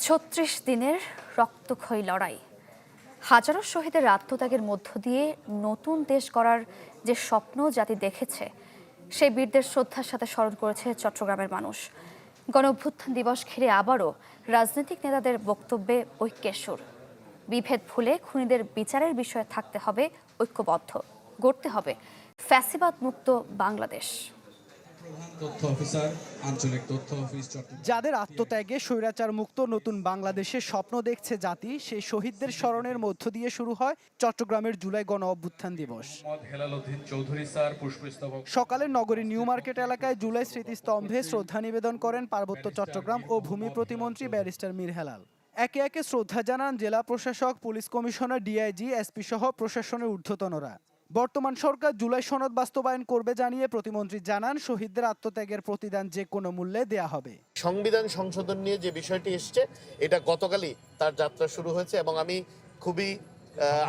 ৩৬ দিনের রক্তক্ষয়ী লড়াই, হাজারো শহীদের আত্মত্যাগের মধ্য দিয়ে নতুন দেশ গড়ার যে স্বপ্ন জাতি দেখেছে, সেই বীরদের শ্রদ্ধার সাথে স্মরণ করেছে চট্টগ্রামের মানুষ। গণঅভ্যুত্থান দিবস ঘিরে আবারও রাজনৈতিক নেতাদের বক্তব্যে ঐক্যের সুর। বিভেদ ভুলে খুনিদের বিচারের বিষয়ে থাকতে হবে ঐক্যবদ্ধ, গড়তে হবে ফ্যাসিবাদ মুক্ত বাংলাদেশ। যাদের আত্মত্যাগে স্বৈরাচার মুক্ত নতুন বাংলাদেশের স্বপ্ন দেখছে জাতি, সেই শহীদদের স্মরণের মধ্য দিয়ে শুরু হয় চট্টগ্রামের জুলাই গণ অভ্যুত্থান দিবস। সকালে নগরীর নিউ মার্কেট এলাকায় জুলাই স্মৃতিস্তম্ভে শ্রদ্ধা নিবেদন করেন পার্বত্য চট্টগ্রাম ও ভূমি প্রতিমন্ত্রী ব্যারিস্টার মীর হেলাল। একে একে শ্রদ্ধা জানান জেলা প্রশাসক, পুলিশ কমিশনার, ডিআইজি, এসপি সহ প্রশাসনের ঊর্ধ্বতনরা। বর্তমান সরকার জুলাই সনদ বাস্তবায়ন করবে জানিয়ে প্রতিমন্ত্রী জানান, শহীদদের আত্মত্যাগের প্রতিদান যে কোনো মূল্যে দেয়া হবে। সংবিধান সংশোধন নিয়ে যে বিষয়টি এসছে, এটা গতকালই তার যাত্রা শুরু হয়েছে এবং আমি খুবই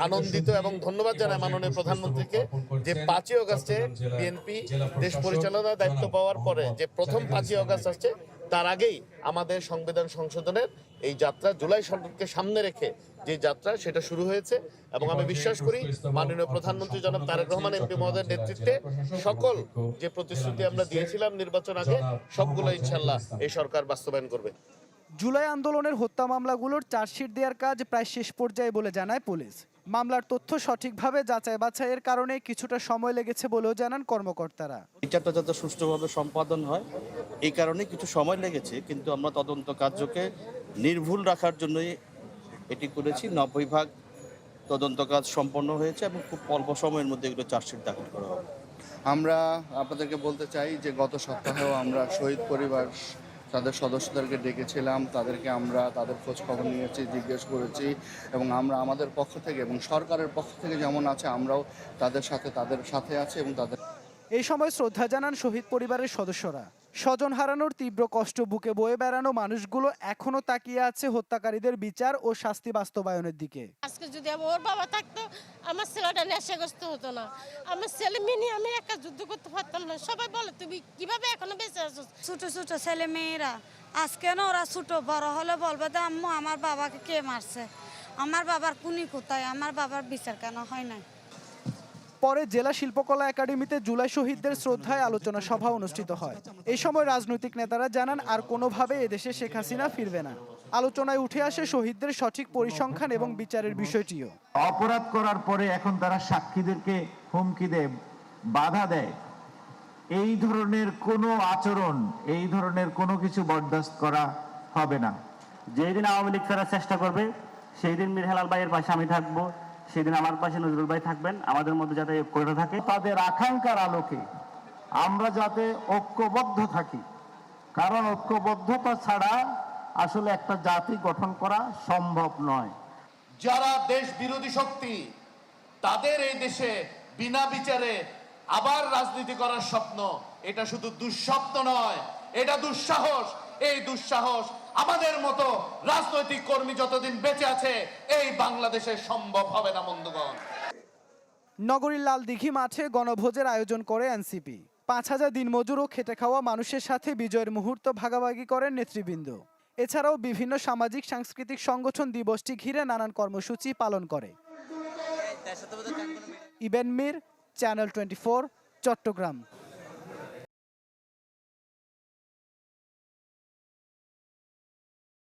আনন্দিত এবং ধন্যবাদ জানাই মাননীয় প্রধানমন্ত্রীকে যে 5ই আগস্টে বিএনপি দেশ পরিচালনার দায়িত্ব পাওয়ার পরে যে প্রথম 5ই আগস্ট আসছে, তার আগেই আমাদের সংবিধান সংশোধনের এই যাত্রা জুলাই সনদকে সামনে রেখে যে যাত্রা সেটা শুরু হয়েছে। এবং আমি বিশ্বাস করি মাননীয় প্রধানমন্ত্রী জনাব তারেক রহমান এমপি মহোদয়ের নেতৃত্বে সকল যে প্রতিশ্রুতি আমরা দিয়েছিলাম নির্বাচন আগে, সবগুলো ইনশাল্লাহ এই সরকার বাস্তবায়ন করবে। জুলাই আন্দোলনের হত্যা মামলাগুলোর চার্জশিট দেওয়ার কাজ প্রায় শেষ পর্যায়ে বলে জানায় পুলিশ। মামলার তথ্য সঠিকভাবে যাচাই বাছাইয়ের কারণে কিছুটা সময় লেগেছে বলেও জানান কর্মকর্তারা। বিচারটা যাতে সুষ্ঠুভাবে সম্পাদন হয়, এই কারণে কিছু সময় লেগেছে, কিন্তু আমরা তদন্ত কার্যকে নির্ভুল রাখার জন্যই এটি করেছি। 90% তদন্ত কাজ সম্পন্ন হয়েছে এবং খুব অল্প সময়ের মধ্যে এগুলো চার্জশিট দাখিল করা হবে। আমরা আপনাদেরকে বলতে চাই যে গত সপ্তাহেও আমরা শহীদ পরিবার তাদের সদস্যদেরকে ডেকেছিলাম, তাদেরকে আমরা তাদের খোঁজ খবর নিয়েছি, জিজ্ঞেস করেছি এবং আমরা আমাদের পক্ষ থেকে এবং সরকারের পক্ষ থেকে যেমন আছে আমরাও তাদের সাথে আছি এবং তাদের। এই সময় শ্রদ্ধা জানান শহীদ পরিবারের সদস্যরা। স্বজন হারানোর তীব্র কষ্ট বুকে বয়ে বেড়ানো মানুষগুলো এখনো তাকিয়ে আছে হত্যাকারীদের বিচার ও শাস্তি বাস্তবায়নের দিকে। আজকে যদি ওর বাবা থাকতো, আমার ছেলেটা নেশাগ্রস্ত হতো না, আমার ছেলে মেয়ে আমি একা যুদ্ধ করতে পারতাম না। সবাই বলে তুমি কিভাবে এখনো বেঁচে আছো। ছোট ছোট ছেলে মেয়েরা আজকে না, ওরা ছোট বড় হলে বলবে তো আম্মু আমার বাবাকে কে মারছে, আমার বাবার খুনি কোথায়, আমার বাবার বিচার কেন হয় না। পরে জেলা শিল্পকলা একাডেমিতে জুলাই শহীদদের শ্রদ্ধায় আলোচনা সভা অনুষ্ঠিত হয়। এই সময় রাজনৈতিক নেতারা জানান আর কোনোভাবে এদেশে শেখ হাসিনা ফিরবে না। আলোচনায় উঠে আসে শহীদদের সঠিক পরিসংখ্যান এবং বিচারের বিষয়টিও। অপরাধ করার পরে এখন তারা সাক্ষীদেরকে হুমকি দেয়, বাধা দেয়। এই ধরনের কোনো আচরণ, এই ধরনের কোনো কিছু বরদাস্ত করা হবে না। যেই দিন আওয়ামী লীগ ফেরার চেষ্টা করবে, সেই দিন মীর হেলাল ভাইয়ের পাশে আমি থাকবো, সেদিন আমার পাশে নজরুল ভাই থাকবেন। আমাদের মধ্যে যাতে ঐক্যটা থাকে, তাদের আকাঙ্ক্ষার আলোকে আমরা যাতে ঐক্যবদ্ধ থাকি, কারণ ঐক্যবদ্ধতা ছাড়া আসলে একটা জাতি গঠন করা সম্ভব নয়। যারা দেশ বিরোধী শক্তি, তাদের এই দেশে বিনা বিচারে আবার রাজনীতি করার স্বপ্ন, এটা শুধু দুঃস্বপ্ন নয়, এটা দুঃসাহস। এই দুঃসাহস আমাদের মতো রাজনৈতিক কর্মী যতদিন বেঁচে আছে এই বাংলাদেশে সম্ভব হবে না বন্ধুগণ। নগরীর লালদিঘি মাঠে গণভোজের আয়োজন করে এনসিপি। 5000 দিনমজুর ও খেটে খাওয়া মানুষের সাথে বিজয়ের মুহূর্ত ভাগাভাগি করেন নেতৃবৃন্দ। এছাড়াও বিভিন্ন সামাজিক সাংস্কৃতিক সংগঠন দিবসটি ঘিরে নানান কর্মসূচি পালন করে। ইবেন মীর, চ্যানেল 24, চট্টগ্রাম।